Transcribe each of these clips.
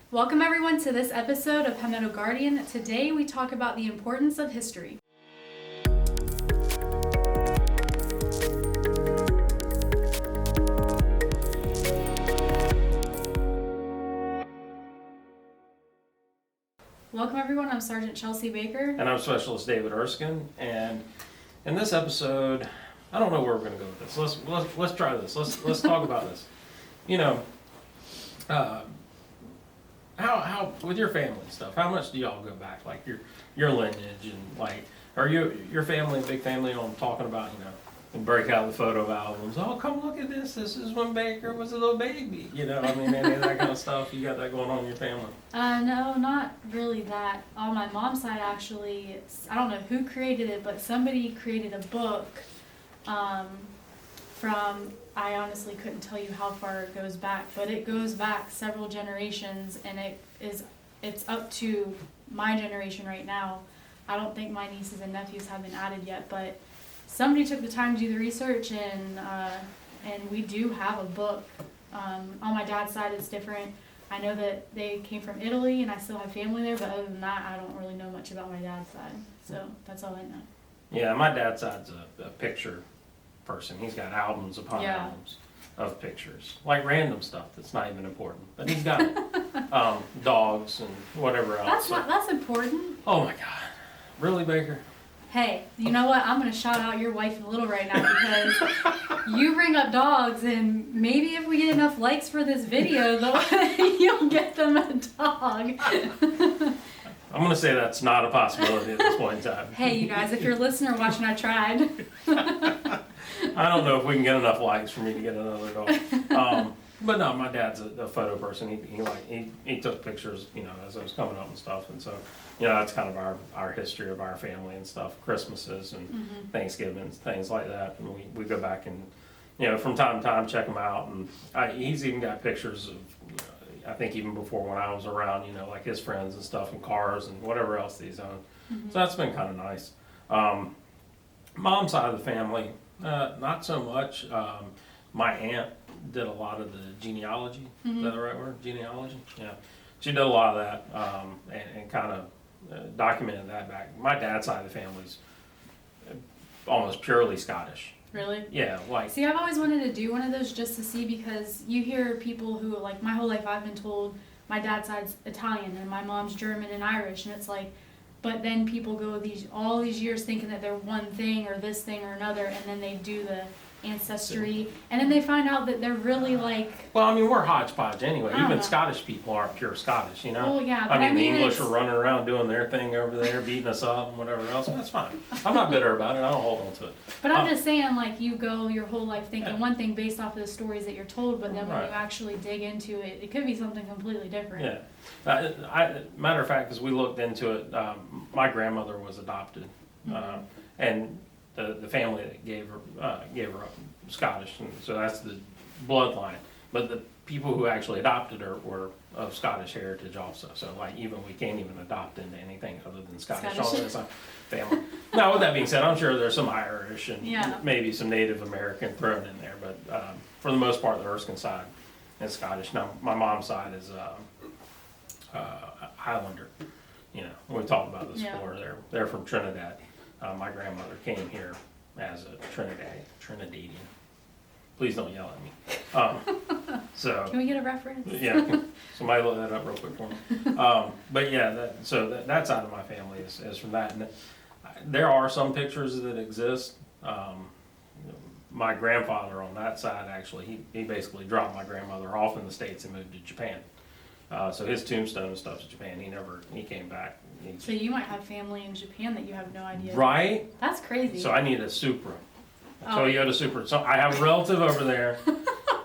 Welcome everyone to this episode of Palmetto Guardian. Today we talk about the importance of history. Welcome everyone, I'm Sergeant Chelsea Baker. And I'm Specialist David Erskine, and in this episode, I don't know where we're going to go with this. Let's try this. Let's talk about this. You know, how with your family and stuff, how much do y'all go back, like your lineage, and like, are your family a big family? I'm talking about, you know, and break out the photo albums. Oh, come look at this. This is when Baker was a little baby. You know, I mean, any of that kind of stuff. You got that going on in your family? No, not really that. On my mom's side, actually, I don't know who created it, but somebody created a book from, I honestly couldn't tell you how far it goes back, but it goes back several generations, and it's up to my generation right now. I don't think my nieces and nephews have been added yet, but somebody took the time to do the research, and we do have a book. On my dad's side, it's different. I know that they came from Italy, and I still have family there, but other than that, I don't really know much about my dad's side. So that's all I know. Yeah, my dad's side's a picture person. He's got albums upon albums of pictures, like random stuff that's not even important, but he's got dogs and whatever else. That's important. Oh my God, really, Baker? Hey, you know what? I'm gonna shout out your wife a little right now because you bring up dogs, and maybe if we get enough likes for this video, you'll get them a dog. I'm gonna say that's not a possibility at this point in time. Hey, you guys, if you're a listener watching, I tried. I don't know if we can get enough likes for me to get another dog. But no, my dad's a photo person. He took pictures, you know, as I was coming up and stuff, and so, you know, that's kind of our history of our family and stuff, Christmases and Thanksgivings, things like that. And we go back and, you know, from time to time check them out. And he's even got pictures of, I think even before when I was around, you know, like his friends and stuff, and cars and whatever else that he's owned. So that's been kind of nice. Mom's side of the family, not so much. My aunt did a lot of the genealogy. Is that the right word? Genealogy? Yeah. She did a lot of that and kind of documented that back. My dad's side of the family's almost purely Scottish. Really? Yeah, like. See, I've always wanted to do one of those just to see, because you hear people who, like, my whole life I've been told my dad's side's Italian and my mom's German and Irish, and it's like, but then people go all these years thinking that they're one thing or this thing or another, and then they do the ancestry, and then they find out that they're really like. Well, I mean, we're hodgepodge anyway. Even know. Scottish people aren't pure Scottish, you know. Well, yeah, I mean, the English are running around doing their thing over there, beating us up and whatever else. That's fine. I'm not bitter about it. I don't hold on to it. But I'm just saying, like, you go your whole life thinking one thing based off of the stories that you're told, but then when you actually dig into it, it could be something completely different. Yeah. Matter of fact, as we looked into it, my grandmother was adopted, and the family that gave her up Scottish, and so that's the bloodline. But the people who actually adopted her were of Scottish heritage also. So, like, even we can't even adopt into anything other than Scottish. All that's our family. Now, with that being said, I'm sure there's some Irish and maybe some Native American thrown in there, but for the most part, the Erskine side is Scottish. Now, my mom's side is Highlander. You know, we talked about this before. They're from Trinidad. My grandmother came here as a Trinidadian. Please don't yell at me. So can we get a reference? Yeah, somebody look that up real quick for me. But yeah, that side of my family is from that. And there are some pictures that exist. My grandfather on that side, actually, he basically dropped my grandmother off in the States and moved to Japan. So his tombstone and stuff's Japan. He came back. So you might have family in Japan that you have no idea. Right? That's crazy. So I need a Supra. Toyota Supra. So I have a relative over there.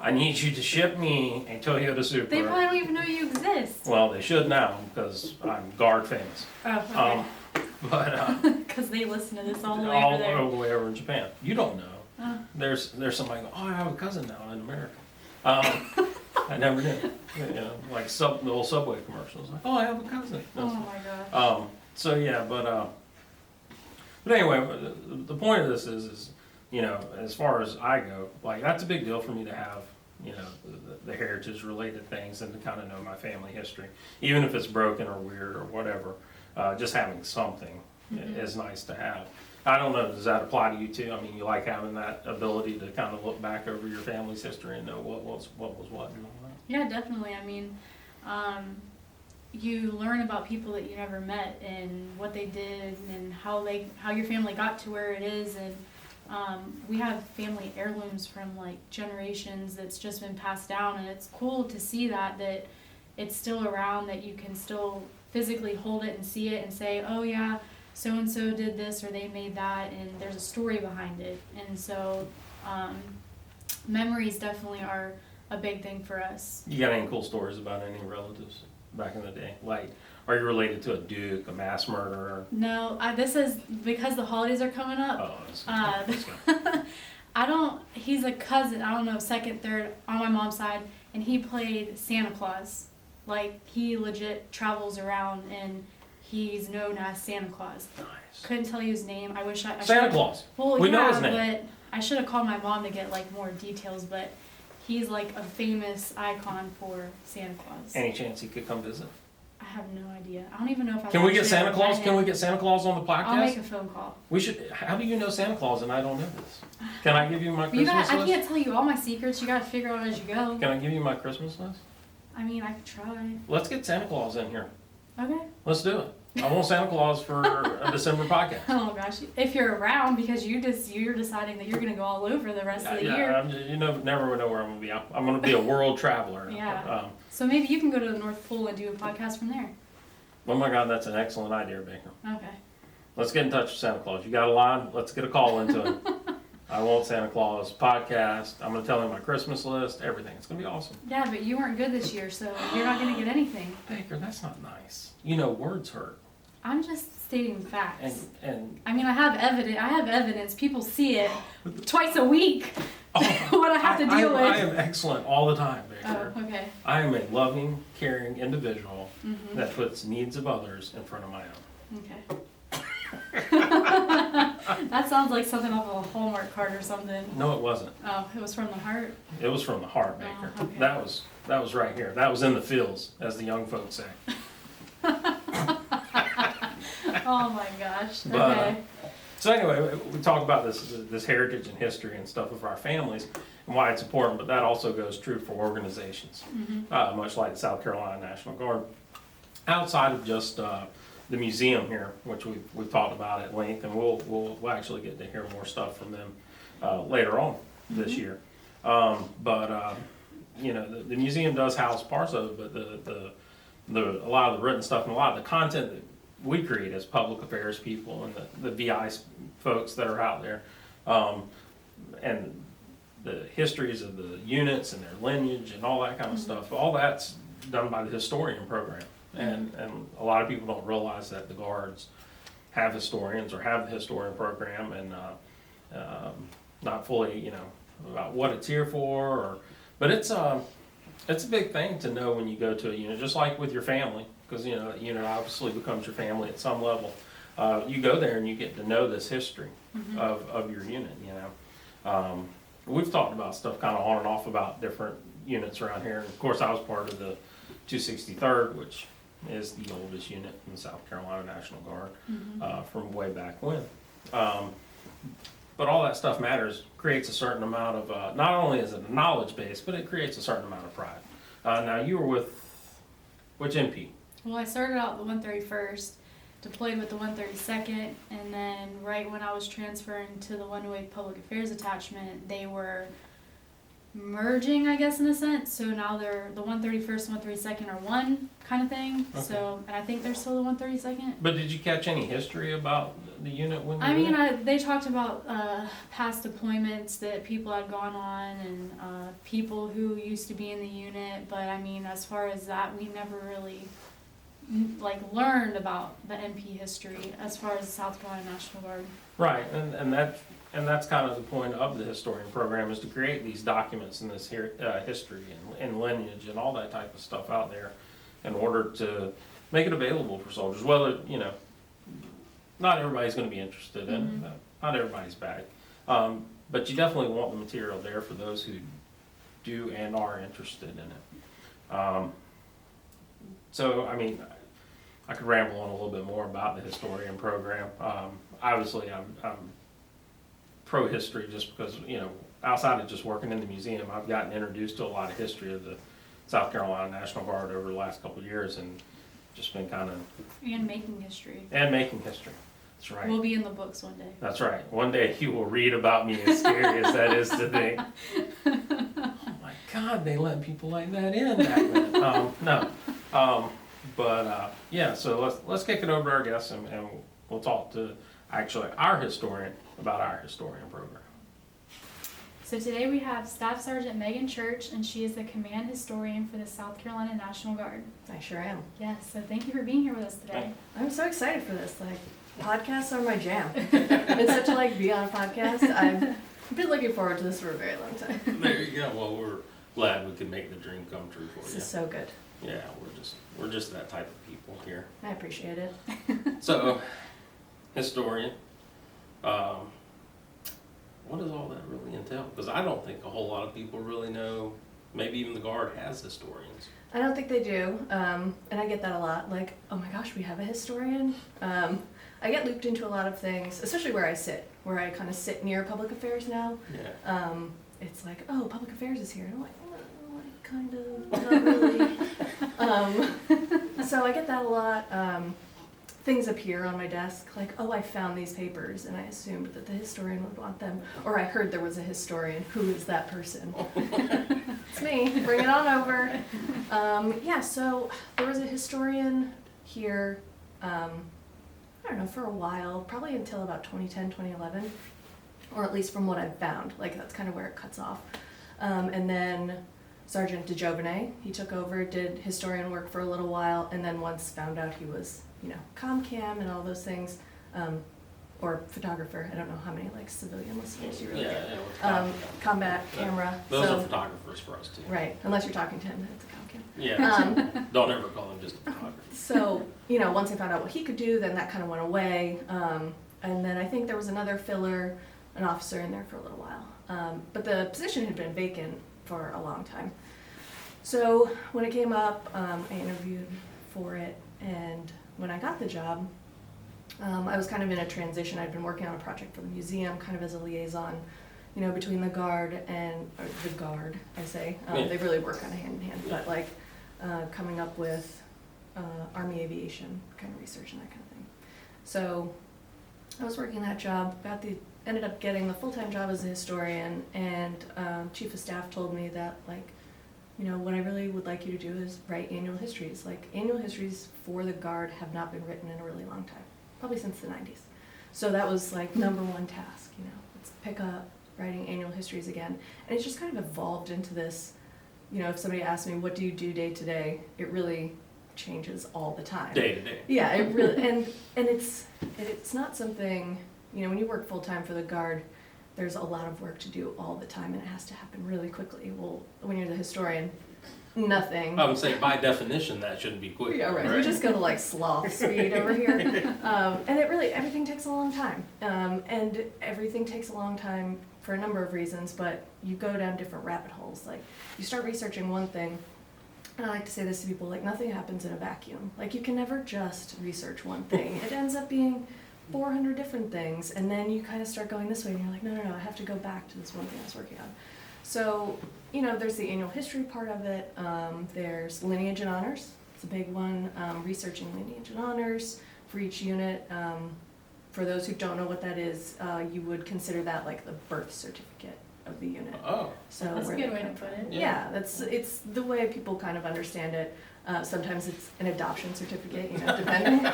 I need you to ship me a Toyota Supra. They probably don't even know you exist. Well, they should now, because I'm guard famous. Oh, okay. But because they listen to this all the way over there. All the way over in Japan. You don't know. There's somebody going, oh, I have a cousin now in America. I never knew. You know, like the old Subway commercials. Like, oh, I have a cousin. Oh my gosh. So yeah, but anyway, the point of this is, you know, as far as I go, like, that's a big deal for me to have you know, the heritage related things and to kind of know my family history, even if it's broken or weird or whatever. Just having something is nice to have. I don't know, does that apply to you too? I mean, you like having that ability to kind of look back over your family's history and know what was what and all that? Yeah, definitely. I mean, you learn about people that you never met and what they did and how your family got to where it is. And we have family heirlooms from like generations that's just been passed down, and it's cool to see that it's still around, that you can still physically hold it and see it and say, oh yeah, so and so did this or they made that, and there's a story behind it. And so memories definitely are a big thing for us. You got any cool stories about any relatives back in the day? Like, are you related to a duke, a mass murderer? No, this is because the holidays are coming up. Oh, He's a cousin, I don't know, second, third, on my mom's side, and he played Santa Claus. Like, he legit travels around and he's known as Santa Claus. nice. Couldn't tell you his name. I wish I Santa Claus. Well, We yeah, know his name. but I should have called my mom to get like more details, but he's like a famous icon for Santa Claus. Any chance he could come visit? I have no idea. I don't even know if I Can we get actually Santa ever Claus? met Can him. we get Santa Claus on the podcast? I'll make a phone call. We should. How do you know Santa Claus and I don't know this? Can I give you my You Christmas got, I list? can't tell you all my secrets. You got to figure out as you go. Can I give you my Christmas list? I mean, I could try. Let's get Santa Claus in here. Okay. Let's do it. I want Santa Claus for a December podcast. Oh gosh, if you're around, because you're deciding that you're gonna go all over the rest of the year. You never know where I'm gonna be. I'm gonna be a world traveler. Yeah. So maybe you can go to the North Pole and do a podcast from there. Oh my God, that's an excellent idea, Baker. Okay. Let's get in touch with Santa Claus. You got a line? Let's get a call into him. I want Santa Claus podcast. I'm gonna tell him my Christmas list, everything. It's gonna be awesome. Yeah, but you weren't good this year, so you're not gonna get anything. Baker, that's not nice. You know, words hurt. I'm just stating facts. And I mean, I have evidence. People see it twice a week. What I have to deal with. I am excellent all the time, Baker. Oh, okay. I am a loving, caring individual that puts needs of others in front of my own. Okay. That sounds like something off of a Hallmark card or something. No, it wasn't. Oh, it was from the heart? It was from the heart, Baker. Oh, okay. That was right here. That was in the fields, as the young folks say. Oh my gosh. But, Okay. So anyway, we talk about this heritage and history and stuff of our families and why it's important, but that also goes true for organizations, much like the South Carolina National Guard. Outside of just the museum here, which we've talked about at length, and we'll actually get to hear more stuff from them later on this year. You know, the museum does house parts of it, but a lot of the written stuff and a lot of the content that we create as public affairs people and the VI folks that are out there, and the histories of the units and their lineage and all that kind of stuff, all that's done by the historian program. And a lot of people don't realize that the Guards have historians or have the historian program, and not fully, you know, about what it's here for. But it's a big thing to know when you go to a unit, just like with your family, because you know that unit obviously becomes your family at some level. You go there and you get to know this history of your unit. You know, we've talked about stuff kind of on and off about different units around here. And of course, I was part of the 263rd, which is the oldest unit in the South Carolina National Guard from way back when. But all that stuff matters, creates a certain amount of, not only is it a knowledge base, but it creates a certain amount of pride. Now, you were with which MP? Well, I started out the 131st, deployed with the 132nd, and then right when I was transferring to the 108 Public Affairs Attachment, they were merging, I guess, in a sense. So now they're the 131st and 132nd are one kind of thing. Okay. So, and I think they're still the 132nd. But did you catch any history about the unit when you I were mean, there? they talked about past deployments that people had gone on and people who used to be in the unit. But I mean, as far as that, we never really learned about the MP history as far as the South Carolina National Guard. Right, and that's kind of the point of the historian program, is to create these documents and this history and lineage and all that type of stuff out there in order to make it available for soldiers. Whether, you know, not everybody's going to be interested in it, not everybody's bad, but you definitely want the material there for those who do and are interested in it. So, I mean, I could ramble on a little bit more about the historian program. Obviously, I'm pro-history just because, you know, outside of just working in the museum, I've gotten introduced to a lot of history of the South Carolina National Guard over the last couple of years and just been kind of... And making history. And making history. That's right. We'll be in the books one day. That's right. One day you will read about me, as scary as that is to think. Oh my God, they let people like that in back then. No. Yeah, so let's kick it over to our guests and we'll talk to actually our historian about our historian program. So today we have Staff Sgt Meghann Church, and she is the command historian for the South Carolina National Guard. I sure am. Yes, so thank you for being here with us today. I'm so excited for this. Like, podcasts are my jam. It's such a be on a podcast. I've been looking forward to this for a very long time. There you go. Well, we're glad we could make the dream come true for This you. is so good. Yeah, we're just that type of people here. I appreciate it. So, historian, what does all that really entail? Because I don't think a whole lot of people really know, maybe even the Guard has historians. I don't think they do, and I get that a lot. Like, oh my gosh, we have a historian. I get looped into a lot of things, especially where I sit, where I kind of sit near public affairs now. Yeah. It's like, oh, public affairs is here. And I'm like, kind of, not really. So I get that a lot. Things appear on my desk, like, oh, I found these papers, and I assumed that the historian would want them. Or I heard there was a historian. Who is that person? It's me. Bring it on over. Yeah, so there was a historian here, I don't know, for a while, probably until about 2010, 2011, or at least from what I've found. Like, that's kind of where it cuts off. And then Sergeant DeJovene, he took over, did historian work for a little while, and then once found out he was, ComCam and all those things, or photographer. I don't know how many civilian listeners you really get. Yeah, Combat camera. those so, are photographers for us too. Right, unless you're talking to him, then it's a comcam. Yeah, don't ever call him just a photographer. So, once I found out what he could do, then that kind of went away. And then I think there was another filler, an officer in there for a little while. But the position had been vacant for a long time. So when it came up, I interviewed for it, and when I got the job, I was kind of in a transition. I'd been working on a project for the museum, kind of as a liaison, between the Guard and, or the Guard, I say. They really work kind of hand in hand, but coming up with Army aviation kind of research and that kind of thing. So I was working that job, ended up getting the full-time job as a historian, and Chief of Staff told me that, what I really would like you to do is write annual histories. Annual histories for the Guard have not been written in a really long time, probably since the 90s. So that was number one task, let's pick up writing annual histories again. And it's just kind of evolved into this, if somebody asks me, what do you do day to day, it really changes all the time. Day to day. Yeah, it really, and it's not something, when you work full-time for the Guard, there's a lot of work to do all the time, and it has to happen really quickly. Well, when you're the historian, nothing. I would say by definition that shouldn't be quick. Yeah, right. We just go to sloth speed over here. And everything takes a long time. And everything takes a long time for a number of reasons, but you go down different rabbit holes. You start researching one thing, and I like to say this to people, nothing happens in a vacuum. You can never just research one thing. It ends up being 400 different things, and then you kind of start going this way, and you're like, no, I have to go back to this one thing I was working on. So, there's the annual history part of it. There's lineage and honors. It's a big one. Researching lineage and honors for each unit. For those who don't know what that is, you would consider that the birth certificate of the unit. Oh. So That's a where good they way to come put from. it. Yeah, it's the way people kind of understand it. Sometimes it's an adoption certificate, depending.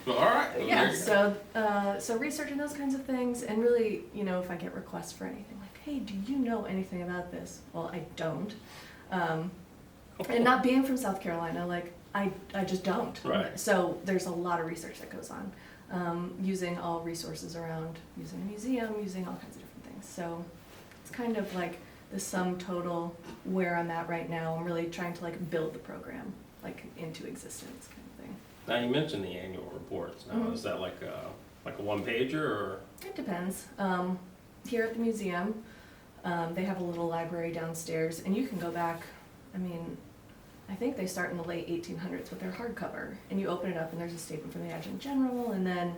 All right. Well, Yeah, so researching those kinds of things, and really, if I get requests for anything, hey, do you know anything about this? Well, I don't. And not being from South Carolina, I just don't. Right. So there's a lot of research that goes on, using all resources around, using a museum, using all kinds of different things. So it's kind of the sum total where I'm at right now. I'm really trying to build the program into existence kind of thing. Now you mentioned the annual reports. Now is that like a one pager or? It depends. Here at the museum, They have a little library downstairs, and you can go back, I mean, I think they start in the late 1800s with their hardcover, and you open it up and there's a statement from the Adjutant General, and then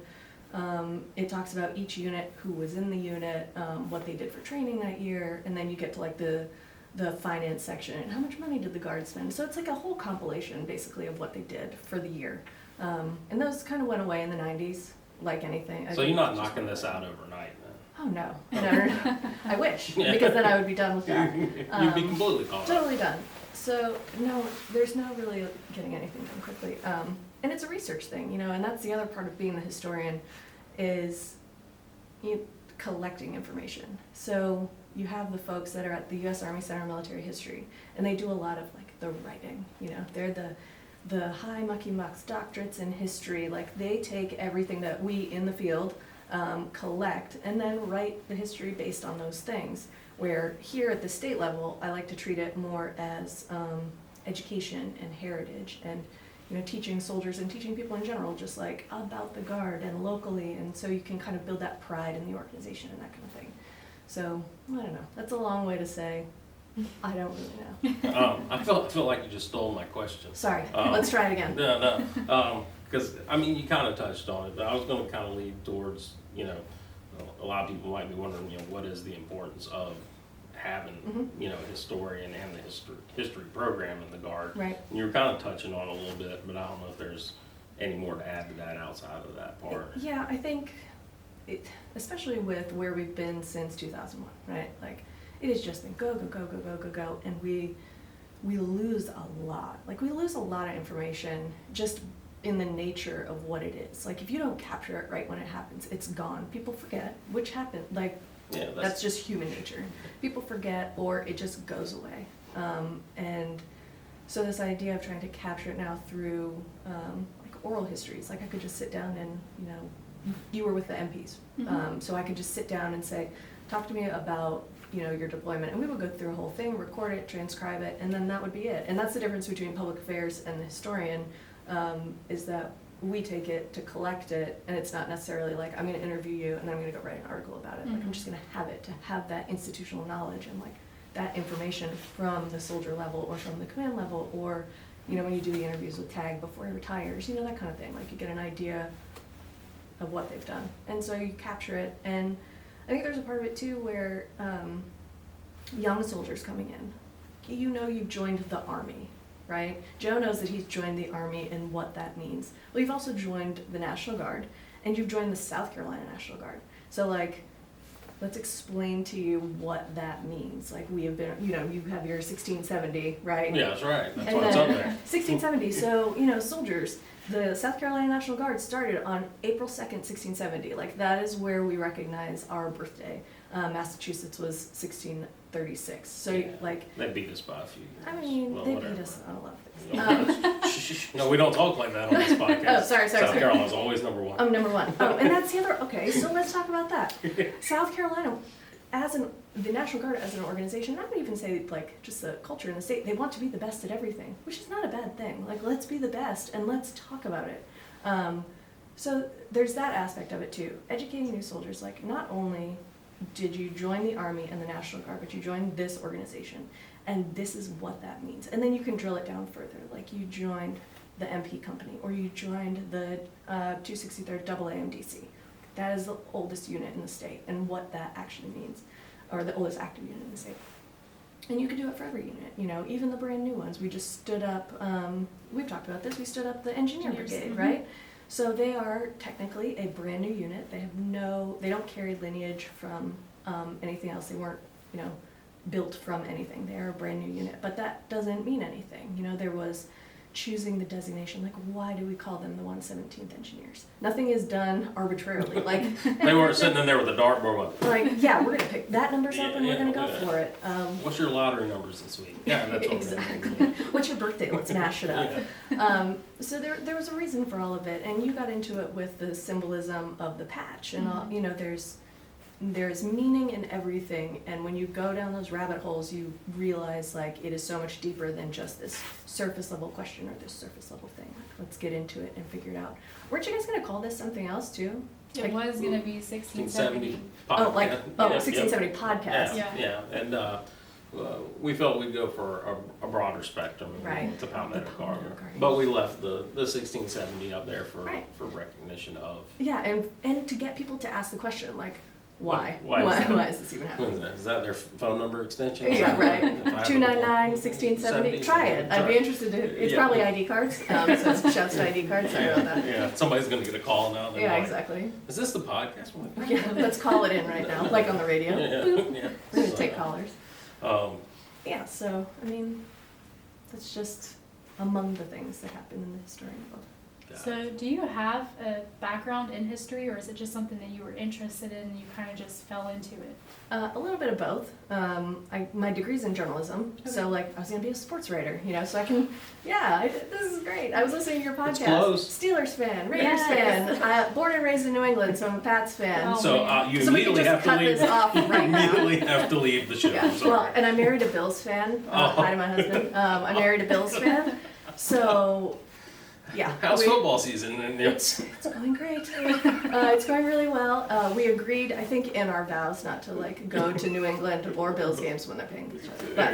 it talks about each unit, who was in the unit, what they did for training that year, and then you get to like the finance section and how much money did the Guard spend. So it's like a whole compilation basically of what they did for the year. And those kind of went away in the 90s, like anything. So you're not knocking this out overnight then? Oh no, no. I wish, because then I would be done with that. You'd be completely caught up. Totally done. So no, there's no really getting anything done quickly. And it's a research thing, you know, and that's the other part of being the historian is collecting information. So you have the folks that are at the U.S. Army Center of Military History, and they do a lot of like the writing, you know, they're the high mucky mucks doctorates in history, like they take everything that we in the field collect and then write the history based on those things. Where here at the state level, I like to treat it more as education and heritage and, you know, teaching soldiers and teaching people in general just like about the Guard and locally, and so you can kind of build that pride in the organization and that kind of thing. So, I don't know, that's a long way to say, I don't really know. I feel like you just stole my question. Sorry, let's try it again. No, because, I mean, you kind of touched on it, but I was going to kind of lead towards, you know, a lot of people might be wondering, you know, what is the importance of having, you know, a historian and the history program in the Guard. Right. And you were kind of touching on it a little bit, but I don't know if there's any more to add to that outside of that part. Yeah, I think, especially with where we've been since 2001, right? Like, it has just been go, go, go, go, go, go, go, and we lose a lot. Like, we lose a lot of information just in the nature of what it is. Like, if you don't capture it right when it happens, it's gone. People forget, which happened, like, Yeah, that's just human nature. People forget, or it just goes away. And so this idea of trying to capture it now through like oral histories, like I could just sit down and, you know, you were with the MPs, so I could just sit down and say, talk to me about, you know, your deployment, and we would go through a whole thing, record it, transcribe it, and then that would be it. And that's the difference between public affairs and the historian, is that we take it to collect it, and it's not necessarily like, I'm gonna interview you and then I'm gonna go write an article about it. Like, I'm just gonna have it, to have that institutional knowledge and like that information from the soldier level or from the command level, or, you know, when you do the interviews with TAG before he retires, you know, that kind of thing. Like, you get an idea of what they've done, and so you capture it. And I think there's a part of it too where young soldiers coming in, you know, you've joined the Army, right? Joe knows that he's joined the Army and what that means. Well, you've also joined the National Guard, and you've joined the South Carolina National Guard. So like, let's explain to you what that means. Like, we have been, you know, you have your 1670, right? Yeah, that's right. That's And why it's then up there. 1670, so, you know, soldiers, the South Carolina National Guard started on April 2nd, 1670. Like, that is where we recognize our birthday. Massachusetts was 1636. So, Yeah. like, They beat us by a few years. I mean, Well, they whatever. beat us on a lot of things. No, we don't talk like that on this podcast. Oh, sorry. South Carolina's always number one. I'm number one. Oh, and that's the other, okay, so let's talk about that. South Carolina, the National Guard as an organization, I would even say like just the culture in the state, they want to be the best at everything, which is not a bad thing. Like, let's be the best and let's talk about it. So there's that aspect of it too. Educating new soldiers, like, not only did you join the Army and the National Guard, but you joined this organization, and this is what that means. And then you can drill it down further, like you joined the MP company, or you joined the 263rd AAMDC. That is the oldest unit in the state, and what that actually means, or the oldest active unit in the state. And you could do it for every unit, you know, even the brand new ones. We just stood up, we've talked about this, we stood up the Engineer Brigade, right? So they are technically a brand new unit. They have they don't carry lineage from anything else. They weren't, you know, built from anything. They are a brand new unit, but that doesn't mean anything. You know, there was choosing the designation, like, why do we call them the 117th Engineers? Nothing is done arbitrarily. Like, They weren't sitting in there with a dartboard. like, yeah, we're gonna pick that number's up and we're gonna go for it. What's your lottery numbers this week? Yeah, that's what Exactly. What's your birthday? Let's mash it up. Yeah. So there was a reason for all of it, and you got into it with the symbolism of the patch, and all, you know, there's there's meaning in everything, and when you go down those rabbit holes, you realize like it is so much deeper than just this surface level question or this surface level thing. Let's get into it and figure it out. Weren't you guys gonna call this something else too? It was gonna be 1670. Oh, like, Yeah, 1670 podcast. Yeah, and we felt we'd go for a broader spectrum Right. with the Palmetto The Palmetto Guardian. Guardian. But we left the 1670 up there Right. for recognition of. Yeah, and to get people to ask the question, like, why? Why is Is this even happening? Is that their phone number extension? Yeah, right. If I have a- 299-1670. Try it. I'd be interested to. It's Yeah. probably ID cards. So it's shouts to ID cards. Sorry about that. Yeah, somebody's gonna get a call now. and they're Yeah, like, exactly. Is this the podcast? I'm like, Yeah, let's call it in right now, like on the radio. yeah. We're gonna take callers. Um, Yeah, so I mean, that's just among the things that happen in the historian book. So do you have a background in history, or is it just something that you were interested in and you kind of just fell into it? A little bit of both. My degree's in journalism, so like I was gonna be a sports writer, so I can. Yeah, this is great. I was listening to your podcast. It's close. Steelers fan, Raiders Yes. fan. Born and raised in New England, so I'm a Pats fan. Oh, so man. you So we can immediately just have to cut leave. this off You right now. immediately have to leave the show. Yeah. I'm sorry. Well, and I married a Bills fan. Hi to my husband. I married a Bills fan, so yeah. How's football season? And It's going great. It's going really well. We agreed, I think, in our vows not to like go to New England or Bills games when they're playing each other. But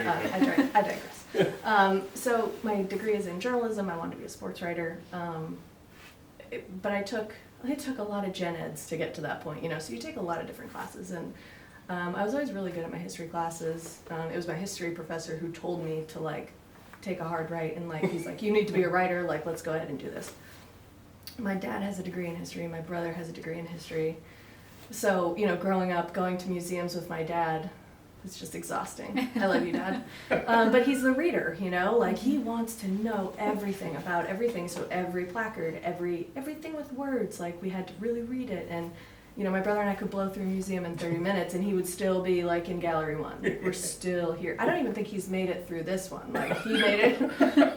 I digress. So my degree is in journalism. I wanted to be a sports writer, but I took a lot of gen eds to get to that point. So you take a lot of different classes, and I was always really good at my history classes. It was my history professor who told me to like take a hard right, and like he's like, you need to be a writer, like let's go ahead and do this. My dad has a degree in history, my brother has a degree in history, so growing up going to museums with my dad, it's just exhausting. I love you, Dad. But he's the reader, like he wants to know everything about everything, so every placard, everything with words, like we had to really read it. And my brother and I could blow through a museum in 30 minutes and he would still be like in gallery 1. We're still here. I don't even think he's made it through this one. Like he made it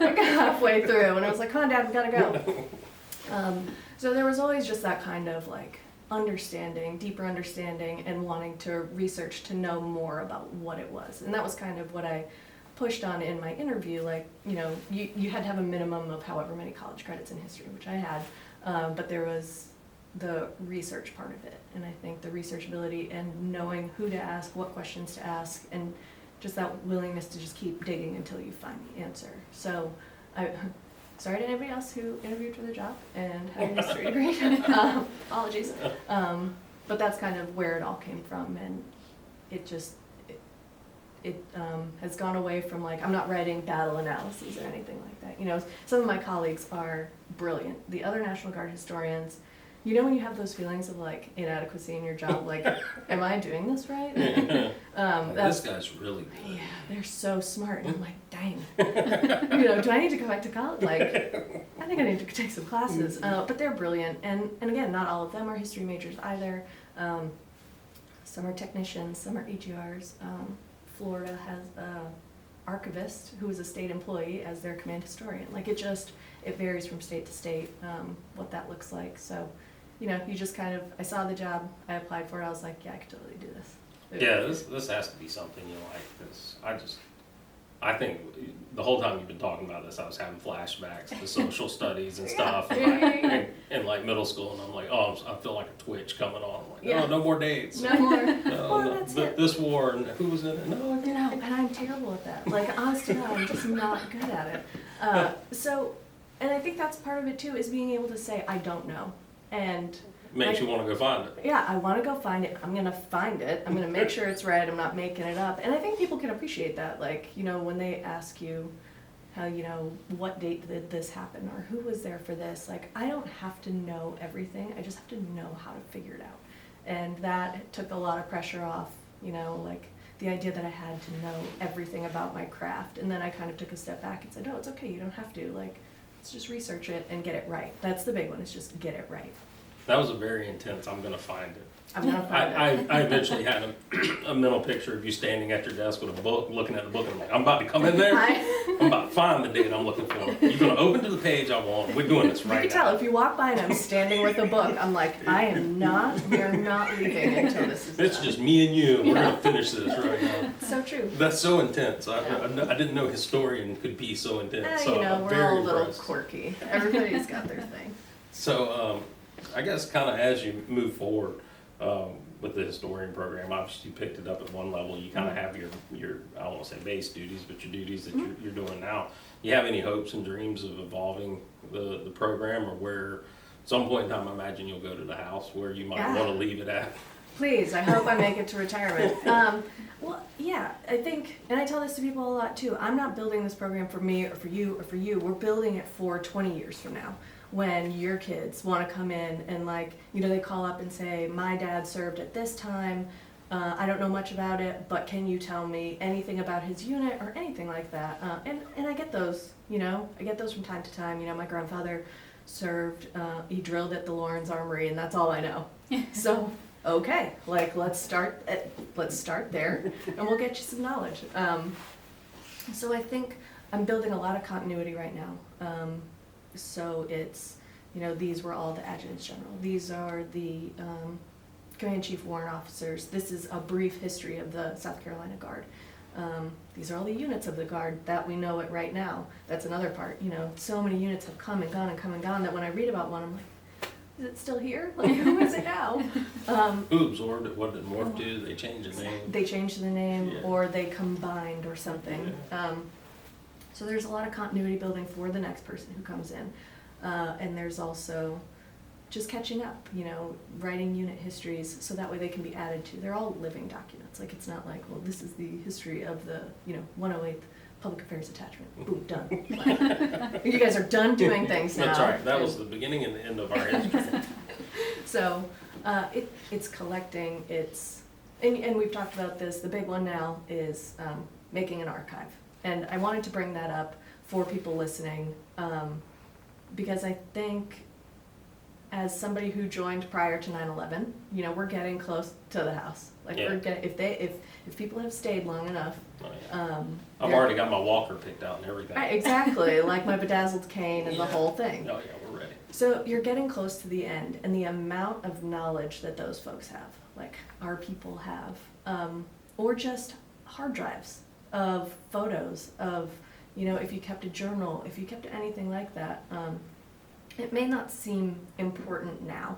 like halfway through and I was like, come on, Dad, we gotta go. So there was always just that kind of like understanding, deeper understanding, and wanting to research to know more about what it was. And that was kind of what I pushed on in my interview. Like, you had to have a minimum of however many college credits in history, which I had, but there was the research part of it, and I think the researchability and knowing who to ask, what questions to ask, and just that willingness to just keep digging until you find the answer. So sorry to anybody else who interviewed for the job and had a history degree. Apologies. But that's kind of where it all came from, and it just has gone away from like, I'm not writing battle analyses or anything like that. Some of my colleagues are brilliant. The other National Guard historians, when you have those feelings of like inadequacy in your job, like, am I doing this right? This guy's really good. Yeah, they're so smart. And I'm like, dang. Do I need to go back to college? Like, I think I need to take some classes. But they're brilliant. And again, not all of them are history majors either. Some are technicians, some are EGRs. Florida has an archivist who is a state employee as their command historian. Like it varies from state to state, what that looks like. So, you just kind of, I saw the job, I applied for it, I was like, yeah, I could totally do this. Yeah, this has to be something you like, because I think the whole time you've been talking about this, I was having flashbacks to social studies and stuff, in like middle school, and I'm like, I feel like a twitch coming on. I'm like, no more dates. No more. No, That's it. this war, and who was in it? No, And I'm terrible at that. Like, honest to God, I'm just not good at it. And I think that's part of it too, is being able to say, I don't know. And makes you want to go find it. yeah, I want to go find it. I'm going to find it. I'm going to make sure it's right. I'm not making it up. And I think people can appreciate that. Like, when they ask you how, what date did this happen or who was there for this? Like, I don't have to know everything. I just have to know how to figure it out. And that took a lot of pressure off, like the idea that I had to know everything about my craft. And then I kind of took a step back and said, no, it's okay. You don't have to. Like, let's just research it and get it right. That's the big one, is just get it right. That was a very intense, I'm gonna find it. I'm gonna find it. I eventually had a mental picture of you standing at your desk with a book, looking at the book, and I'm like, I'm about to come in there. I'm about to find the date I'm looking for. You're gonna open to the page I want. We're doing this right You can now. tell if you walk by and I'm standing with a book, I'm like, we are not leaving until this is It's done. just me and you, and we're gonna finish this right now. So true. That's so intense. I didn't know historian could be so intense. So You know, I'm we're very all a little impressed. quirky. Everybody's got their thing. So, I guess kind of as you move forward with the historian program, obviously you picked it up at one level. You kind of have your I don't want to say base duties, but your duties that you're doing now. You have any hopes and dreams of evolving the program, or where at some point in time, I imagine you'll go to the house where you might Yeah. want to leave it at? Please, I hope I make it to retirement. Well, yeah, I think, and I tell this to people a lot too, I'm not building this program for me or for you or for you. We're building it for 20 years from now, when your kids want to come in and, like, you know, they call up and say, my dad served at this time, I don't know much about it, but can you tell me anything about his unit or anything like that? And I get those, you know, I get those from time to time. You know, my grandfather served, he drilled at the Lawrence Armory, and that's all I know. So, okay, like, let's start there, and we'll get you some knowledge. So I think I'm building a lot of continuity right now. So it's, you know, these were all the adjutants general. These are the command chief warrant officers. This is a brief history of the South Carolina Guard. These are all the units of the Guard that we know it right now. That's another part, you know, so many units have come and gone and come and gone that when I read about one, I'm like, is it still here? Like, who is it now? Who absorbed it? What did it morph to? They changed the name. They changed the name, Yeah. or they combined or something. So there's a lot of continuity building for the next person who comes in. And there's also just catching up, you know, writing unit histories so that way they can be added to. They're all living documents. Like, it's not like, well, this is the history of the, you know, 108th Public Affairs Attachment. Boom, done. Like, you guys are done doing things now. That's right. That was the beginning and the end of our history. So it's collecting, and we've talked about this, the big one now is making an archive. And I wanted to bring that up for people listening, because I think as somebody who joined prior to 9/11, you know, we're getting close to the house. Like, Yeah. we're getting, if people have stayed long enough, Oh, yeah. I've they're- already got my walker picked out and everything. Right, exactly, like my bedazzled cane and the Yeah. whole thing. Oh yeah, we're ready. So you're getting close to the end, and the amount of knowledge that those folks have, like our people have, or just hard drives of photos of, you know, if you kept a journal, if you kept anything like that, it may not seem important now.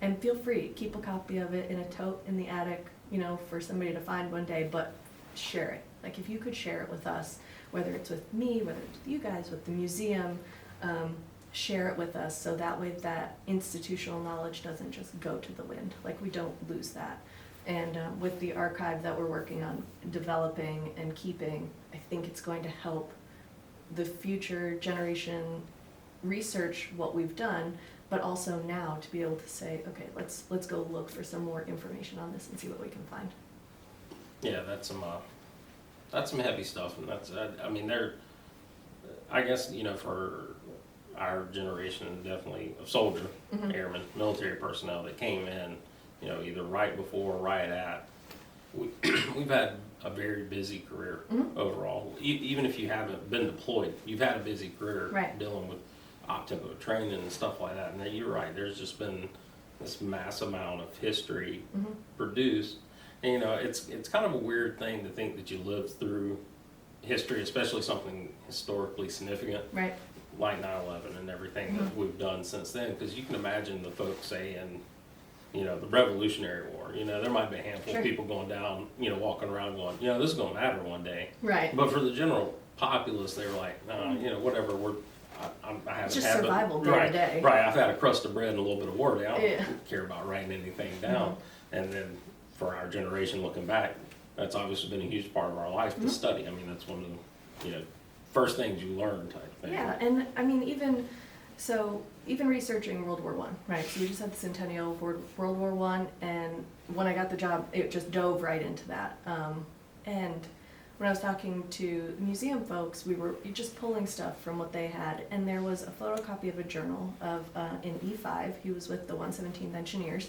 And feel free, keep a copy of it in a tote in the attic, you know, for somebody to find one day, but share it. Like, if you could share it with us, whether it's with me, whether it's with you guys, with the museum, share it with us, so that way that institutional knowledge doesn't just go to the wind. Like, we don't lose that. And with the archive that we're working on developing and keeping, I think it's going to help the future generation research what we've done, but also now to be able to say, okay, let's go look for some more information on this and see what we can find. Yeah, that's some heavy stuff, and I mean, I guess, you know, for our generation, definitely of soldier, Mhm. airmen, military personnel that came in, you know, either right before or right at, we've had a very busy career Mhm. overall. Even if you haven't been deployed, you've had a busy career Right. dealing with op-tempo training and stuff like that. And you're right, there's just been this mass amount of history Mhm. produced. And, you know, it's kind of a weird thing to think that you lived through history, especially something historically significant Right. like 9/11 and everything that we've done since then. Because you can imagine the folks, say, in, you know, the Revolutionary War, you know, there might be a handful Sure. of people going down, you know, walking around going, you know, this is going to matter one day. Right. But for the general populace, they were like, no, you know, whatever, I haven't It's just had survival day right, to day. Right, I've had a crust of bread and a little bit of water. I don't Yeah. care about writing anything down. And then for our generation looking back, that's obviously been a huge part of our life to study. I mean, that's one of the, you know, first things you learn type thing. Yeah, and I mean, even researching World War One, right? So we just had the centennial of World War One, and when I got the job, it just dove right into that. And when I was talking to museum folks, we were just pulling stuff from what they had, and there was a photocopy of a journal of in E5. He was with the 117th Engineers,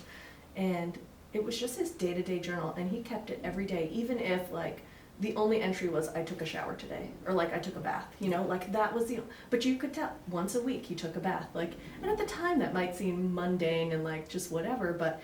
and it was just his day-to-day journal, and he kept it every day, even if like the only entry was I took a shower today, or like I took a bath, you know, like that was but you could tell once a week he took a bath, like, and at the time that might seem mundane and like just whatever, but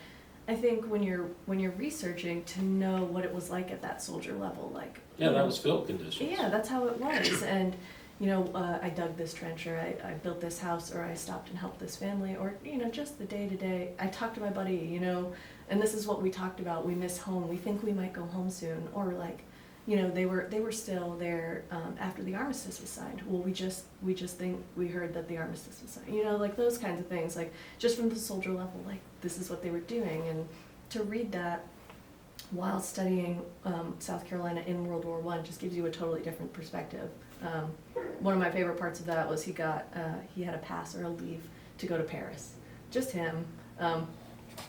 I think when you're researching to know what it was like at that soldier level, like, Yeah, that was field conditions. yeah, that's how it was. And you know, I dug this trench, or I built this house, or I stopped and helped this family, or you know, just the day to day. I talked to my buddy, you know, and this is what we talked about. We miss home. We think we might go home soon, or like, you know, they were still there after the armistice was signed. Well, we just think we heard that the armistice was signed. You know, like those kinds of things, like just from the soldier level, like this is what they were doing. And to read that while studying South Carolina in World War I just gives you a totally different perspective. One of my favorite parts of that was he had a pass or a leave to go to Paris. Just him.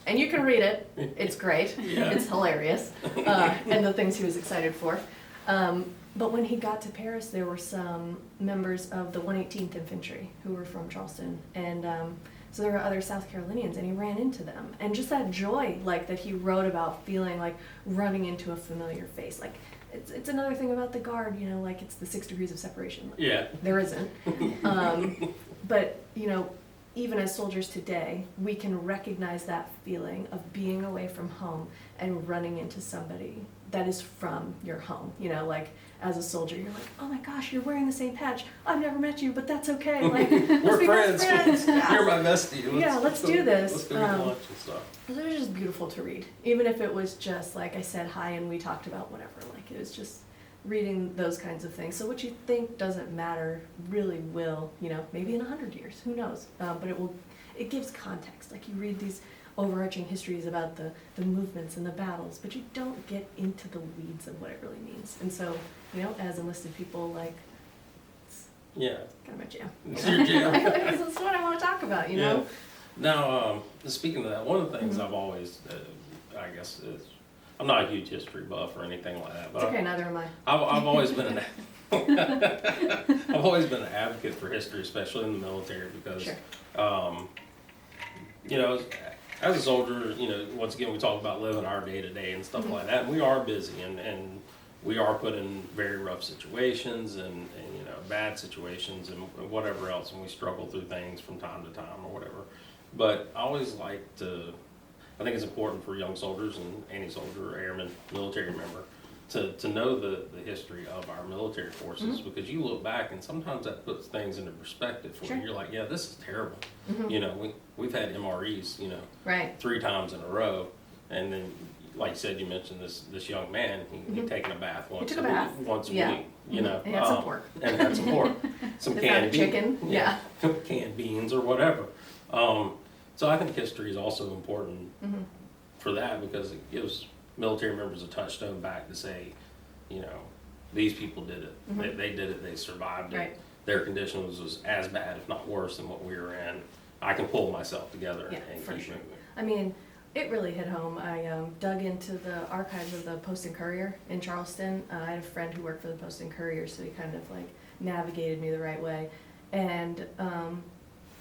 And you can read it. It's great. Yeah. It's hilarious. And the things he was excited for. But when he got to Paris, there were some members of the 118th Infantry who were from Charleston. And so there were other South Carolinians, and he ran into them. And just that joy, like, that he wrote about, feeling like running into a familiar face. Like, it's another thing about the Guard, you know, like, it's the 6 degrees of separation. Yeah. There isn't. But, you know, even as soldiers today, we can recognize that feeling of being away from home and running into somebody that is from your home. You know, like, as a soldier, you're like, oh my gosh, you're wearing the same patch. I've never met you, but that's okay. Like, We're be best friends. Yeah. You're my bestie. Let's do this. Let's go get lunch and stuff. It was just beautiful to read. Even if it was just, like I said, hi and we talked about whatever. Like, it was just reading those kinds of things. So what you think doesn't matter really will, you know, maybe in 100 years, who knows? But it gives context. Like, you read these overarching histories about the movements and the battles, but you don't get into the weeds of what it really means. And so, you know, as enlisted people, like, it's Yeah. kind of my jam. It's your jam. That's what I want to talk about, you know? Now, speaking of that, one of the things I've always, I guess, is I'm not a huge history buff or anything like that, but It's okay, neither am I. I've always been I've always been an advocate for history, especially in the military, because Sure. you know, as a soldier, you know, once again, we talk about living our day to day and stuff like that, and we are busy, and we are put in very rough situations and you know, bad situations and whatever else, and we struggle through things from time to time or whatever. But I always like to, I think it's important for young soldiers and any soldier or airman, military member, to know the history of our military forces, because you look back and sometimes that puts things into perspective for Sure. you. You're like, yeah, this is terrible. You know, we've had MREs, you know, Right. 3 times in a row, and then, like you said, you mentioned this young man, he'd taken a bath once took a bath. Once a Yeah. week, you know. And had some pork. And had some pork. Some They found canned chicken, yeah. canned beans or whatever. So I think history is also important for that, because it gives military members a touchstone back to say, you know, these people did it. They did it. They survived it. Right. Their conditions was as bad, if not worse, than what we were in. I can pull myself together Yeah, and for keep sure. moving. I mean, it really hit home. I dug into the archives of the Post and Courier in Charleston. I had a friend who worked for the Post and Courier, so he kind of like navigated me the right way. And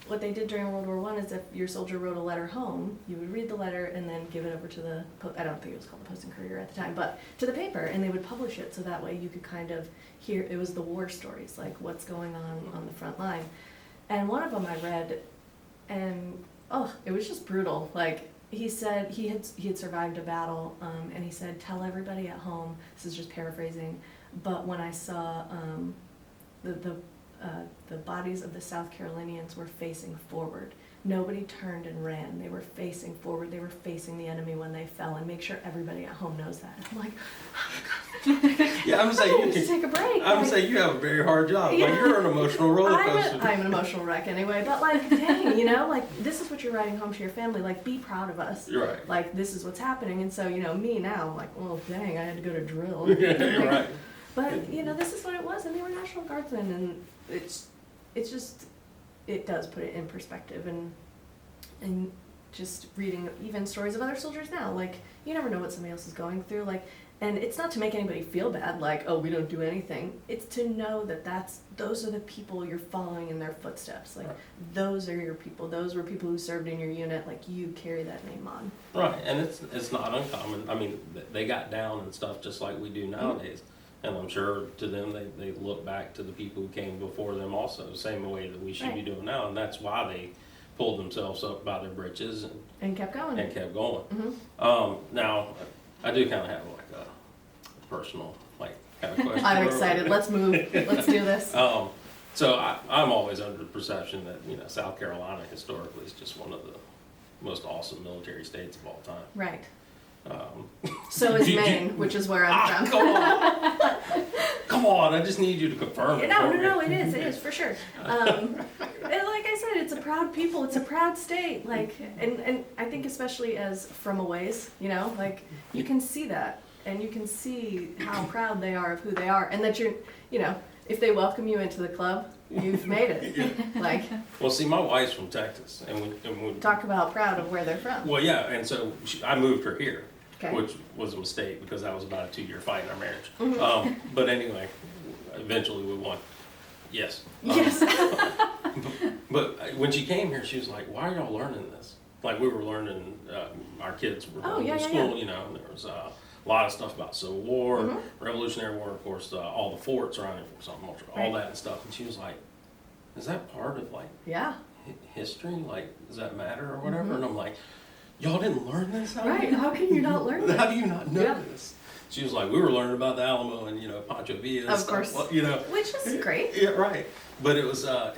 what they did during World War I is if your soldier wrote a letter home, you would read the letter and then give it over to the, I don't think it was called the Post and Courier at the time, but to the paper, and they would publish it so that way you could kind of hear, it was the war stories, like what's going on the front line. And one of them I read, and oh, it was just brutal. Like, he said he had survived a battle, and he said, tell everybody at home, this is just paraphrasing, but when I saw the bodies of the South Carolinians were facing forward. Nobody turned and ran. They were facing forward. They were facing the enemy when they fell, and make sure everybody at home knows that. I'm like, Yeah, I'm I saying need to take a break. I'm Like, saying you have a very hard job. Yeah. Like, you're an emotional roller coaster. I'm an emotional wreck anyway, but like, dang, you know, like, this is what you're writing home to your family. Like, be proud of us. You're right. Like, this is what's happening. And so, you know, me now, I'm like, well, dang, I had to go to drill. You're Like, right. But, you know, this is what it was, and they were National Guardsmen, and it's just, it does put it in perspective, and just reading even stories of other soldiers now, like, you never know what somebody else is going through, like, And it's not to make anybody feel bad, like, oh, we don't do anything. It's to know that those are the people you're following in their footsteps. Like, Right. those are your people. Those were people who served in your unit. Like, you carry that name on. Right, and it's not uncommon. I mean, they got down and stuff just like we do nowadays. And I'm sure to them, they look back to the people who came before them also, same way that we should be Right. doing now. And that's why they pulled themselves up by their britches And kept going. and kept going. Mhm. Now, I do kind of have like a personal, like, kind of question. I'm excited. Let's move. Let's do this. So I'm always under the perception that, you know, South Carolina historically is just one of the most awesome military states of all time. Right. Um, So is Do you- Maine, which is where I'm from. Come on. Come on, I just need you to confirm it. No, for no, me. no, it is for sure. And like I said, it's a proud people, it's a proud state. Like, and I think especially as from a ways, you know, like you can see that, and you can see how proud they are of who they are, and that you're, you know, if they welcome you into the club, you've made it. Like, Well, see, my wife's from Texas, and we talk about proud of where they're from. well, yeah, and so I moved her here, Okay. which was a mistake because that was about a 2-year fight in our marriage. Mhm. But anyway, eventually we won. Yes. Yes. But when she came here, she was like, "Why are y'all learning this?" Like we were learning, our kids were Oh, going yeah, to yeah, school, yeah. you know, and there was a lot of stuff about Civil War, Mhm. Revolutionary War, of course, all the forts around here, all Right. that and stuff. And she was like, "Is that part of like Yeah. history? Like, does that matter or whatever?" Mhm. And I'm like, "Y'all didn't learn this? Out Right. here? How can you not learn How this? do you not know Yeah. this?" She was like, "We were learning about the Alamo and, you know, Pancho Villa and Of stuff." course. Well, you know, Which is great. yeah, right. But it was kind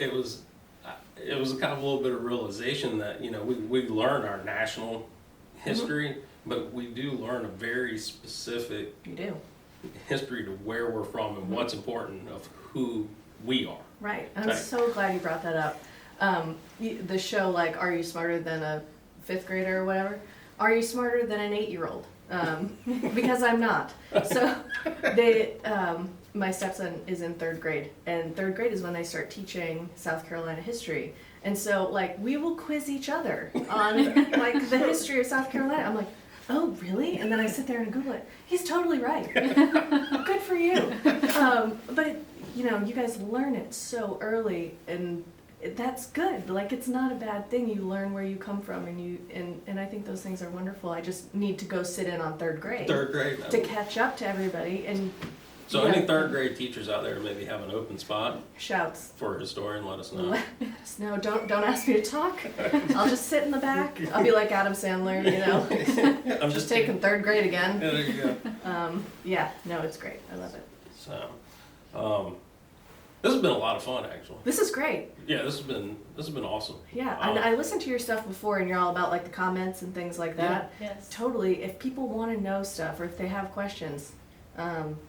of a little bit of realization that, you know, we learn our national history, but we do learn a very specific You do. history to where we're from and what's important of who we are. Right. I'm Right. so glad you brought that up. The show, like, Are You Smarter Than a Fifth Grader or whatever? Are you smarter than an 8-year-old? Because I'm not. So my stepson is in 3rd grade, and 3rd grade is when they start teaching South Carolina history. And so, like, we will quiz each other on, like, the history of South Carolina. I'm like, oh, really? And then I sit there and Google it. He's totally right. Good for you. But, you know, you guys learn it so early, and that's good. Like, it's not a bad thing. You learn where you come from, and I think those things are wonderful. I just need to go sit in on 3rd grade. 3rd grade. To catch up to everybody, and So yeah. any 3rd grade teachers out there maybe have an open spot shouts. for a historian, let us know. Let us know. Don't ask me to talk. I'll just sit in the back. I'll be like Adam Sandler, you know. I'm just taking 3rd grade again. Yeah, there you go. Yeah, no, it's great. I love it. So, this has been a lot of fun, actually. This is great. Yeah, this has been awesome. Yeah, and I listened to your stuff before, and you're all about like the comments and things like that. Yes. Totally. If people want to know stuff or if they have questions,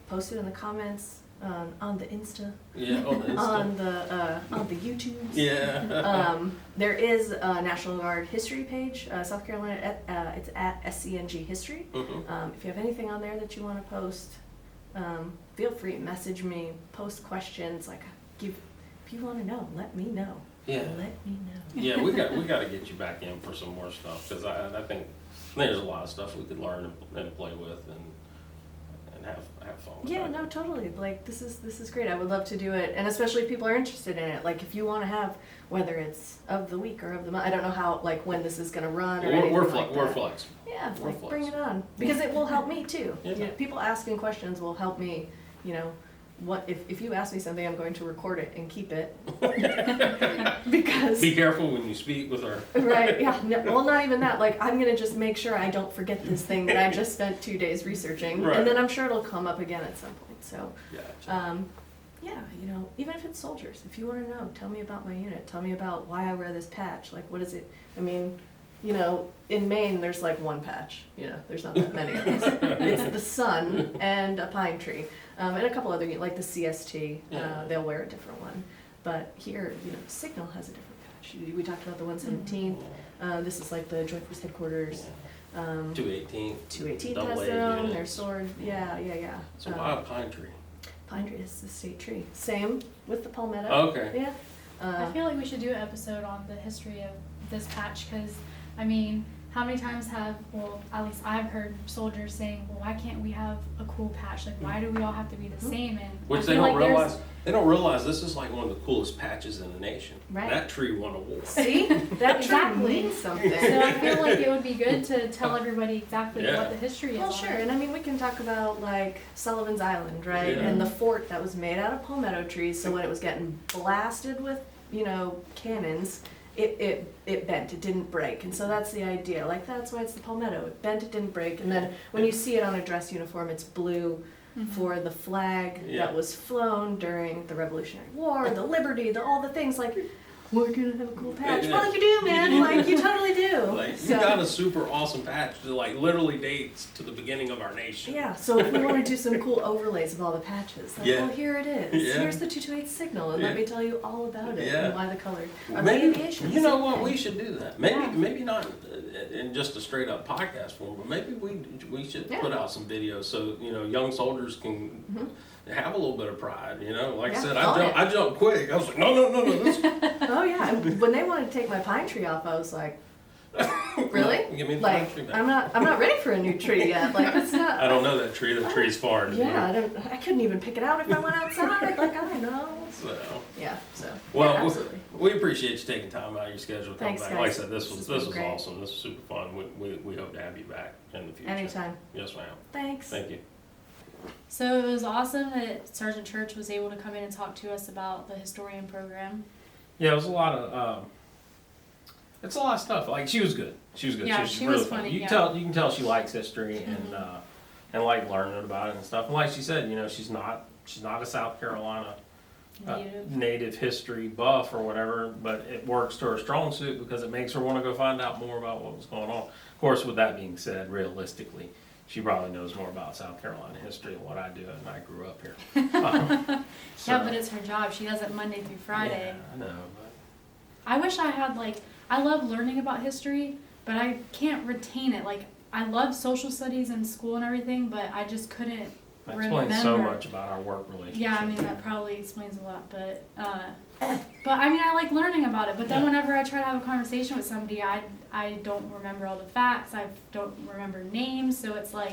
post it in the comments on the Insta, Yeah, on the YouTubes. Yeah. There is a National Guard history page, South Carolina. It's at SCNG History. Mhm. If you have anything on there that you want to post, feel free. Message me. Post questions. Like, if you want to know, let me know. Yeah. Let me know. Yeah, we got to get you back in for some more stuff because I think there's a lot of stuff we could learn and play with and have fun with. Yeah, that. no, totally. Like, this is great. I would love to do it, and especially if people are interested in it. Like, if you want to have, whether it's of the week or of the month, I don't know how, like, when this is gonna run or anything We're like we're that. flexible. Yeah, we're like, bring it flexible. on, because it will help me too. Yeah. You know, people asking questions will help me. You know, what if you ask me something, I'm going to record it and keep it because. Be careful when you speak with her. Right, yeah, no, well, not even that, like, I'm gonna just make sure I don't forget this thing that I just spent 2 days researching, Right. and then I'm sure it'll come up again at some point, so, Gotcha. yeah, you know, even if it's soldiers, if you wanna know, tell me about my unit, tell me about why I wear this patch, like, what is it, I mean, you know, in Maine, there's like one patch, you know, there's not that many of us. It's the sun and a pine tree, and a couple other, like the CST, Yeah. they'll wear a different one. But here, you know, Signal has a different patch. We talked about the 117th. This is like the Joint Force Headquarters. 218. 218th Double has A their own, units. their sword. Yeah. So why a pine tree? Pine tree is the state tree. Same with the palmetto. Okay. Yeah. I feel like we should do an episode on the history of this patch because, I mean, How many times well, at least I've heard soldiers saying, well, why can't we have a cool patch? Like, why do we all have to be the same? And Which I they feel don't like realize. They don't realize this is like one of the coolest patches in the nation. Right. That tree won a war. See? That Exactly. tree means something. So I feel like it would be good to tell everybody exactly Yeah. what the history is. Well, on sure, it. and I mean, we can talk about like Sullivan's Island, right? Yeah. And the fort that was made out of palmetto trees, so when it was getting blasted with, cannons, it bent, it didn't break. And so that's the idea. Like, that's why it's the palmetto. It bent, it didn't break. And then when you see it on a dress uniform, it's blue for the flag Yeah. that was flown during the Revolutionary War, the Liberty, all the things. Like, we're gonna have a cool patch. Yeah. Well, you do, man. Like, you totally do. Like, you So- got a super awesome patch that like literally dates to the beginning of our nation. Yeah, so if we want to do some cool overlays of all the patches, like, Yeah. oh, here it is. Yeah. Here's the 228 signal, and Yeah. let me tell you all about it Yeah. and why the color. Or Maybe, the aviation. you know same what, thing. we should do that. Maybe Yeah. maybe not in just a straight up podcast form, but maybe we should Yeah. put out some videos so young soldiers can have a little bit of pride. Like I Yeah. said, Oh, I jumped quick. I was like, no, this, Oh yeah, and when they wanted to take my pine tree off, I was like, really? give me the Like, pine tree back. I'm not ready for a new tree yet. Like, it's not. I don't know that tree. The tree's far. Yeah, I couldn't even pick it out if I went outside. Like, I don't know. So, Yeah, so. well, yeah, absolutely. we appreciate you taking time out of your schedule to come Thanks, back. guys. Like I said, this This was has been great. awesome. This was super fun. We hope to have you back in the future. Anytime. Yes, ma'am. Thanks. Thank you. So it was awesome that Sergeant Church was able to come in and talk to us about the historian program. Yeah, it was a lot of. It's a lot of stuff. Like, she was good. She was good. Yeah, she she really was fun. funny, You yeah. can tell she likes history and like learning about it and stuff. And like she said, she's not a South Carolina native history buff or whatever, but it works to her strong suit because it makes her want to go find out more about what was going on. Of course, with that being said, realistically, she probably knows more about South Carolina history than what I do, and I grew up here. So, Yeah, but it's her job. She does it Monday through Friday. Yeah, I know, but I wish I had I love learning about history, but I can't retain it. Like, I love social studies in school and everything, but I just couldn't that remember. explains so much about our work relationship. Yeah, I mean, that probably explains a lot, but I mean, I like learning about it, but then Yeah. whenever I try to have a conversation with somebody, I don't remember all the facts, I don't remember names, so it's like,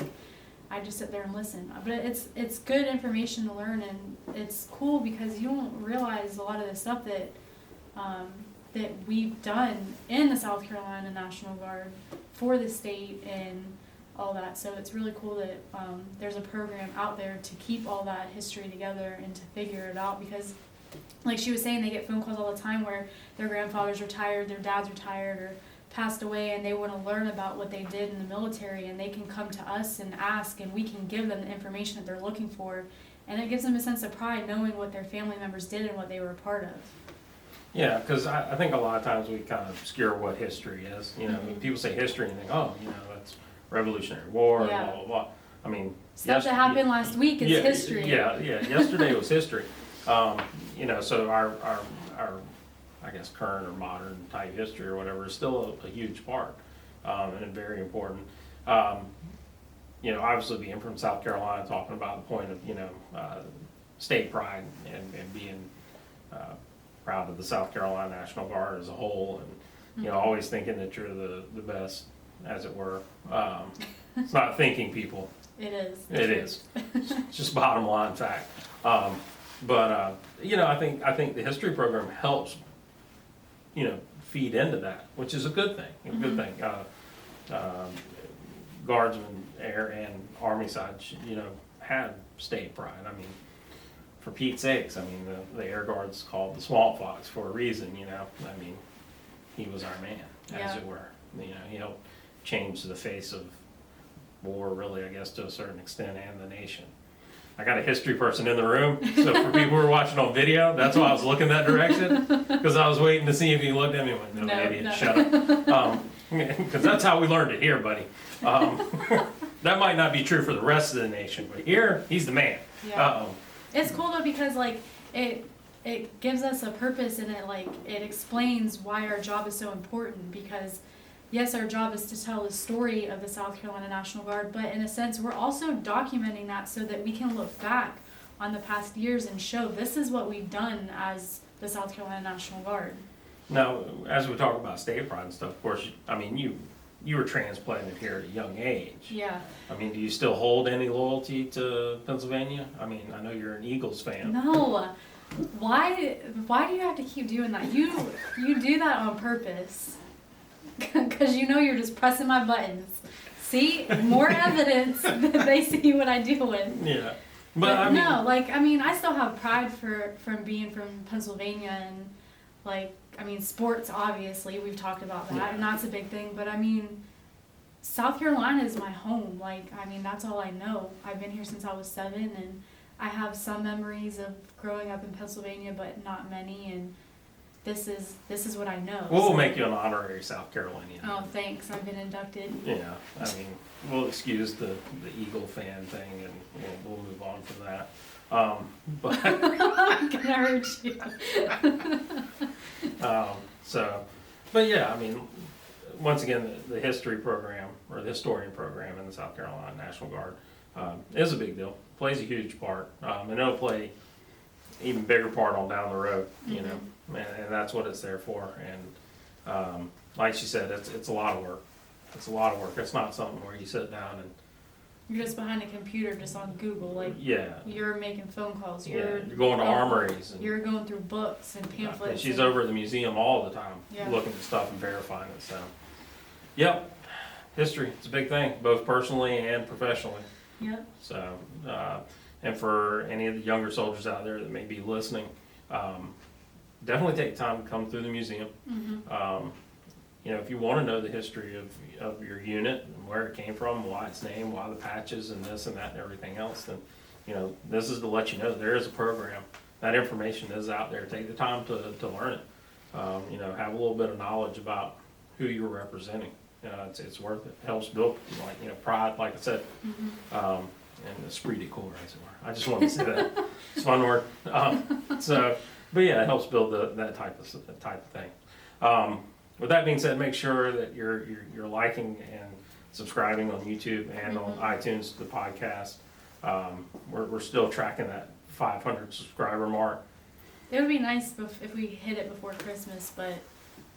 I just sit there and listen. But it's good information to learn, and it's cool because you don't realize a lot of the stuff that we've done in the South Carolina National Guard for the state and all that. So it's really cool that there's a program out there to keep all that history together and to figure it out, because like she was saying, they get phone calls all the time where their grandfather's retired, their dad's retired, or passed away, and they want to learn about what they did in the military, and they can come to us and ask, and we can give them the information that they're looking for, and it gives them a sense of pride knowing what their family members did and what they were a part of. Yeah, because I think a lot of times we kind of obscure what history is. When people say history and think, oh, that's Revolutionary War, Yeah. blah, blah, blah. I mean, Stuff that happened last week is history. Yeah, yesterday was history. So our I guess current or modern type history or whatever is still a huge part and very important. Obviously being from South Carolina, talking about the point of state pride and being proud of the South Carolina National Guard as a whole, and always thinking that you're the best, as it were. It's not thinking, people. It is. It is. It's just bottom line fact. I think the history program helps, feed into that, which is a good thing. A good thing. Guardsmen, air and Army side, had state pride. I mean, for Pete's sakes, the Air Guard's called the Swamp Fox for a reason. He was our man, as it were. He helped change the face of war, really, I guess, to a certain extent, and the nation. I got a history person in the room, so for people who are watching on video, that's why I was looking that direction, because I was waiting to see if he looked at me and went, no, idiot, no. shut up. Because that's how we learned it here, buddy. That might not be true for the rest of the nation, but here, he's the man. Yeah. It's cool though, because it gives us a purpose, and it explains why our job is so important, because yes, our job is to tell the story of the South Carolina National Guard, but in a sense, we're also documenting that so that we can look back on the past years and show this is what we've done as the South Carolina National Guard. Now, as we talk about state pride and stuff, of course, you you were transplanted here at a young age. Yeah. I mean, do you still hold any loyalty to Pennsylvania? I mean, I know you're an Eagles fan. No. Why do you have to keep doing that? You do that on purpose. Because you know you're just pressing my buttons. See? More evidence that they see what I deal with. Yeah. But I mean, no, like, I mean, I still have pride from being from Pennsylvania and, like, I mean, sports, obviously, we've talked about that, Yeah. and that's a big thing, but I mean, South Carolina is my home. Like, I mean, that's all I know. I've been here since I was 7, and I have some memories of growing up in Pennsylvania, but not many, and this is what I know. we'll so. make you an honorary South Carolinian. Oh, thanks. I've been inducted. Yeah, I mean, we'll excuse the Eagle fan thing, and we'll move on from that. But I'm gonna hurt you. but yeah, I mean, once again, the history program or the historian program in the South Carolina National Guard is a big deal. Plays a huge part, and it'll play even bigger part on down the road. You know, and that's what it's there for. And like she said, it's a lot of work. It's a lot of work. It's not something where you sit down and You're just behind a computer, just on Google, like yeah. you're making phone calls. You're going to armories. And, You're going through books and pamphlets. and she's and- over at the museum all the time, Yeah. looking at stuff and verifying it. So, yep, history. It's a big thing, both personally and professionally. Yep. So, and for any of the younger soldiers out there that may be listening, definitely take time to come through the museum. You know, if you want to know the history of your unit and where it came from, why it's named, why the patches and this and that and everything else, then, you know, this is to let you know there is a program. That information is out there. Take the time to learn it. You know, have a little bit of knowledge about who you're representing. It's worth it. It helps build, like, you know, pride, like I said, and esprit de corps, as it were. I just wanted to say that. It's a fun word. But yeah, it helps build that type of thing. With that being said, make sure that you're liking and subscribing on YouTube and on iTunes to the podcast. We're still tracking that 500 subscriber mark. It would be nice if we hit it before Christmas, but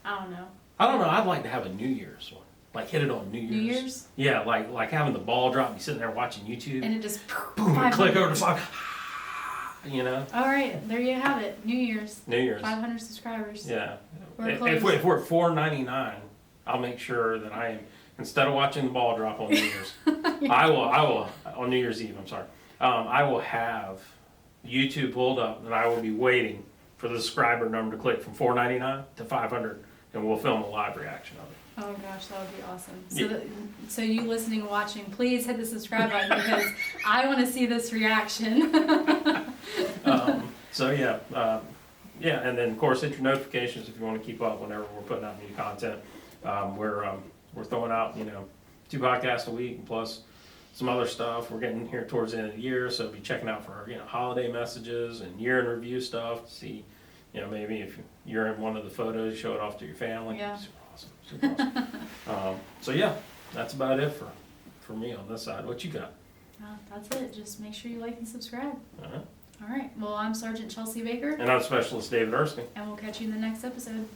I don't know. I'd like to have a New Year's one. Like hit it on New Year's. New Year's? Yeah, like having the ball drop, you sitting there watching YouTube, And it just boom, and click 500. over to 5. You know, All right, there you have it. New Year's. New Year's. 500 subscribers. Yeah. We're If close. we're at $4.99, I'll make sure that I am, instead of watching the ball drop on New Year's, I will on New Year's Eve. I'm sorry. I will have YouTube pulled up, and I will be waiting for the subscriber number to click from $4.99 to 500, and we'll film a live reaction of it. Oh gosh, that would be awesome. Yeah. So you listening and watching, please hit the subscribe button because I want to see this reaction. So yeah, and then of course hit your notifications if you want to keep up whenever we're putting out new content. We're throwing out 2 podcasts a week and plus some other stuff. We're getting here towards the end of the year, so be checking out for holiday messages and year in review stuff to see maybe if you're in one of the photos, show it off to your family. Yeah. Super awesome. So yeah, that's about it for me on this side. What you got? That's it. Just make sure you like and subscribe. All right. All right. Well, I'm Sergeant Chelsea Baker, And I'm Specialist David Erskine. and we'll catch you in the next episode.